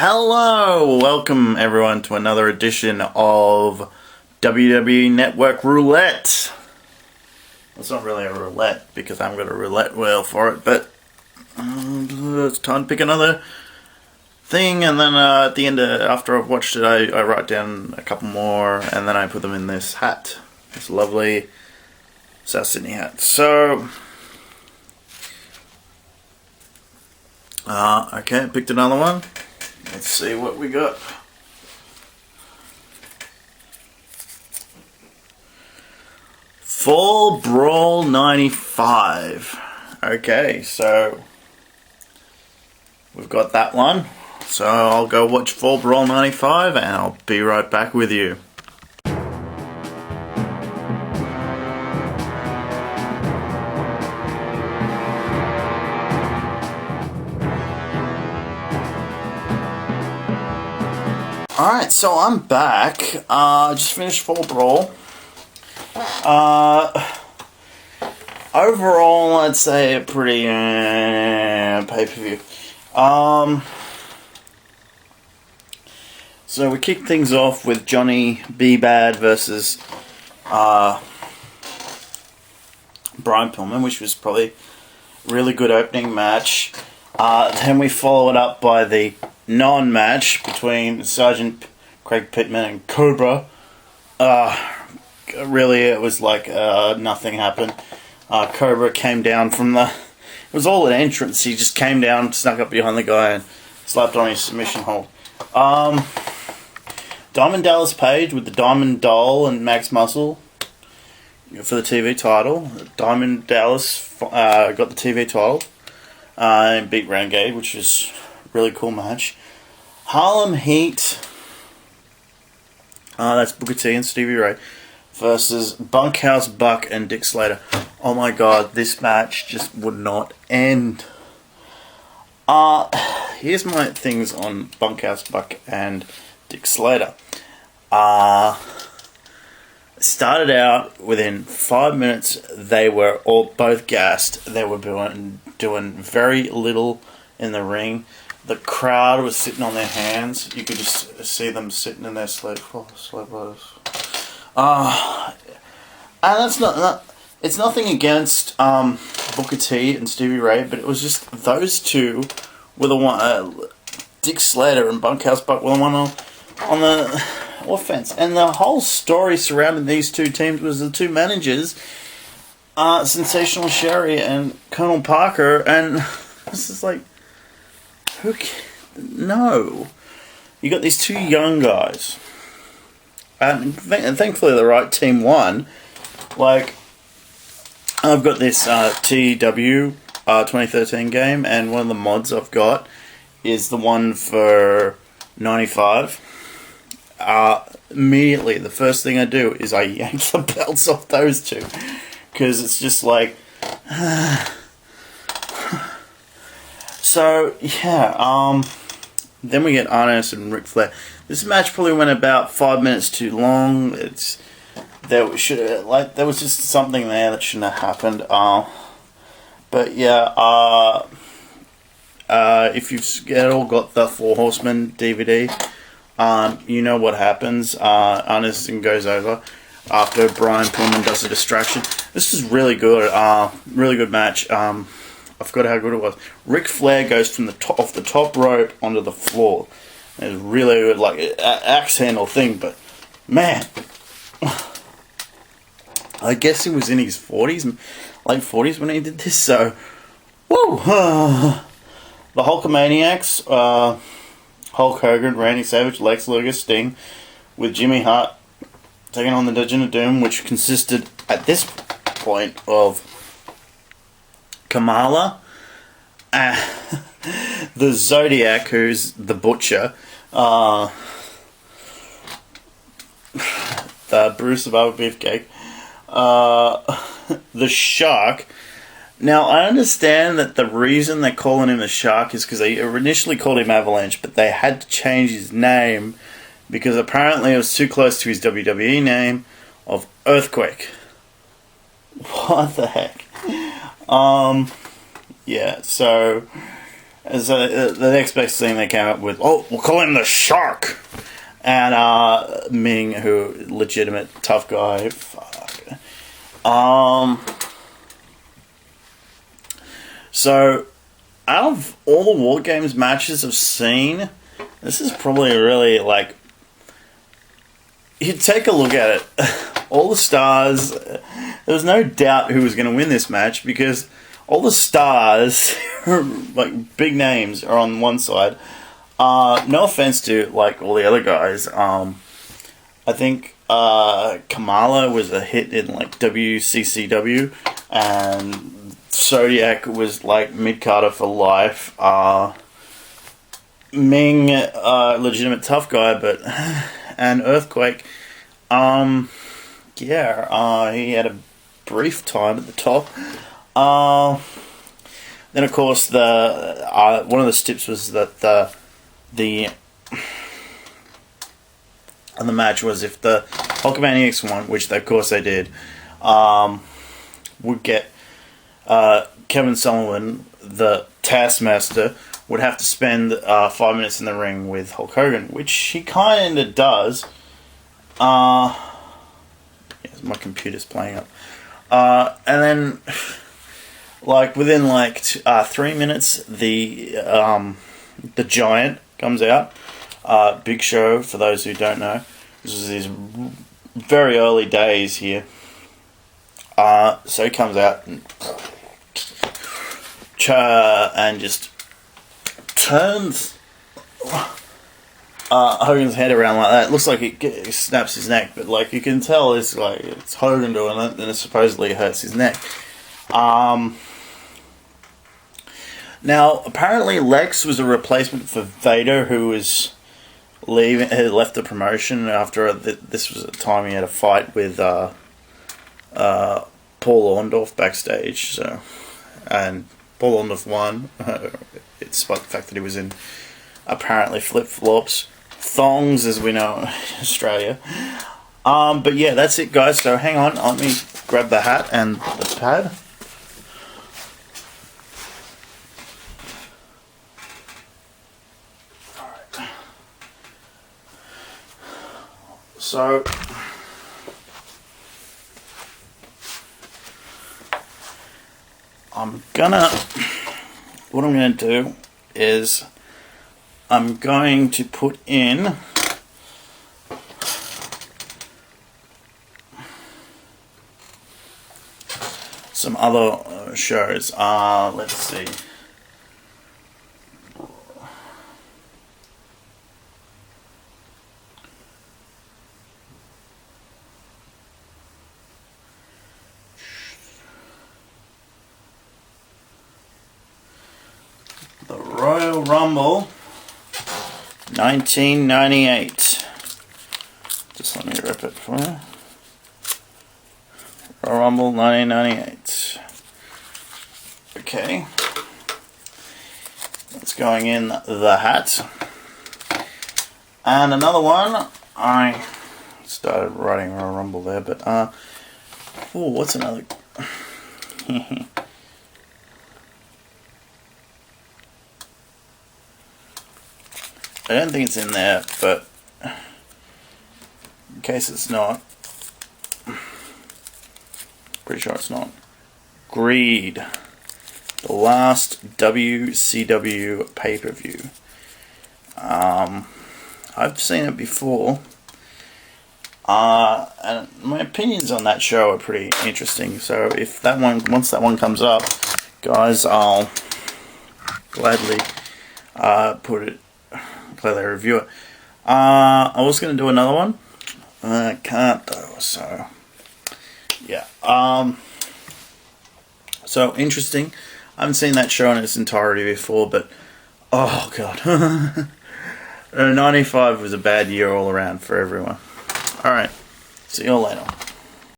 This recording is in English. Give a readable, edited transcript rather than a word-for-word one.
Hello! Welcome everyone to another edition of WWE Network Roulette. It's not really a roulette because I haven't got a roulette wheel for it, but it's time to pick another thing, and then at the end, after I've watched it, I write down a couple more, and then I put them in this hat. This lovely South Sydney hat. So, okay, picked another one. Let's see what we got. Full Brawl 95. Okay, so we've got that one. So I'll go watch Full Brawl 95 and I'll be right back with you. Alright, so I'm back. Just finished Full Brawl. Overall, I'd say a pretty pay-per-view. So we kicked things off with Johnny B. Bad versus Brian Pillman, which was probably a really good opening match. Then we followed up by the non-match between Sergeant Craig Pittman and Cobra. Really, it was like nothing happened. Cobra came down from the... It was all an entrance. He just came down, snuck up behind the guy, and slapped on his submission hold. Diamond Dallas Page with the Diamond Doll and Max Muscle for the TV title. Diamond Dallas got the TV title and beat Renegade, which was a really cool match. Harlem Heat, that's Booker T and Stevie Ray, versus Bunkhouse Buck and Dick Slater. Oh my god, this match just would not end. Here's my things on Bunkhouse Buck and Dick Slater. Started out within 5 minutes, they were both gassed. They were doing very little in the ring. The crowd was sitting on their hands. You could just see them sitting in their sleepers. And that's not. It's nothing against Booker T and Stevie Ray, but it was just those two were the one. Dick Slater and Bunkhouse Buck were the one on the offense, and the whole story surrounding these two teams was the two managers, Sensational Sherry and Colonel Parker, and this is like, no, you got these two young guys, and thankfully the right team won. Like, I've got this TW 2013 game, and one of the mods I've got is the one for 95. Immediately, the first thing I do is I yank the belts off those two, because it's just like, so yeah. Then we get Arnis and Ric Flair. This match probably went about 5 minutes too long. There was just something there that shouldn't have happened. But yeah, if you've all got the Four Horsemen DVD, you know what happens. Arnis goes over after Brian Pillman does a distraction. This is really good. Really good match. I forgot how good it was. Ric Flair goes from off the top rope onto the floor. It's really good, like axe handle thing. But man, I guess he was in his 40s, late 40s when he did this. So, woo! The Hulkamaniacs, Hulk Hogan, Randy Savage, Lex Luger, Sting, with Jimmy Hart taking on the Legion of Doom, which consisted at this point of Kamala, the Zodiac, who's the Butcher, the Bruce the Barber Beefcake, the Shark. Now, I understand that the reason they're calling him the Shark is because they initially called him Avalanche, but they had to change his name because apparently it was too close to his WWE name of Earthquake. What the heck? Yeah, so And so the next best thing they came up with, oh, we'll call him the Shark. And Ming, who legitimate tough guy. Fuck. So out of all the War Games matches I've seen, this is probably really like, you take a look at it. All the stars. There was no doubt who was going to win this match because all the stars, like big names, are on one side. No offense to like all the other guys. I think Kamala was a hit in like WCCW, and Zodiac was like mid-carder for life. Ming, legitimate tough guy, but and Earthquake, he had a brief time at the top. Then of course the one of the tips was that the match was if the Hulkamaniacs won, which of course they did, would get Kevin Sullivan, the Taskmaster, would have to spend 5 minutes in the ring with Hulk Hogan, which he kind of does. Yes, my computer's playing up. And then, like within like 3 minutes, the Giant comes out. Big Show, for those who don't know, this was his very early days here. So he comes out and just turns Hogan's head around like that. It looks like it snaps his neck, but like you can tell it's like it's Hogan doing it, and it supposedly hurts his neck. Now apparently Lex was a replacement for Vader, who was had left the promotion after this was a time he had a fight with Paul Orndorff backstage. So, and Paul Orndorff won. Despite the fact that he was in apparently flip-flops, thongs as we know in Australia. But yeah, that's it guys, so hang on, let me grab the hat and the pad. Alright. So what I'm gonna do is I'm going to put in some other shows. Let's see. The Royal Rumble 1998. Just let me rip it for you. Royal Rumble 1998. Okay. That's going in the hat. And another one, I started writing Royal Rumble there, but what's another? I don't think it's in there, but in case it's not, pretty sure it's not. Greed, the last WCW pay-per-view. I've seen it before, and my opinions on that show are pretty interesting. So if that one, once that one comes up, guys, I'll gladly gladly review it. I was going to do another one. I can't though, so yeah. So interesting. I haven't seen that show in its entirety before, but oh god. 95 was a bad year all around for everyone. Alright, see you all later.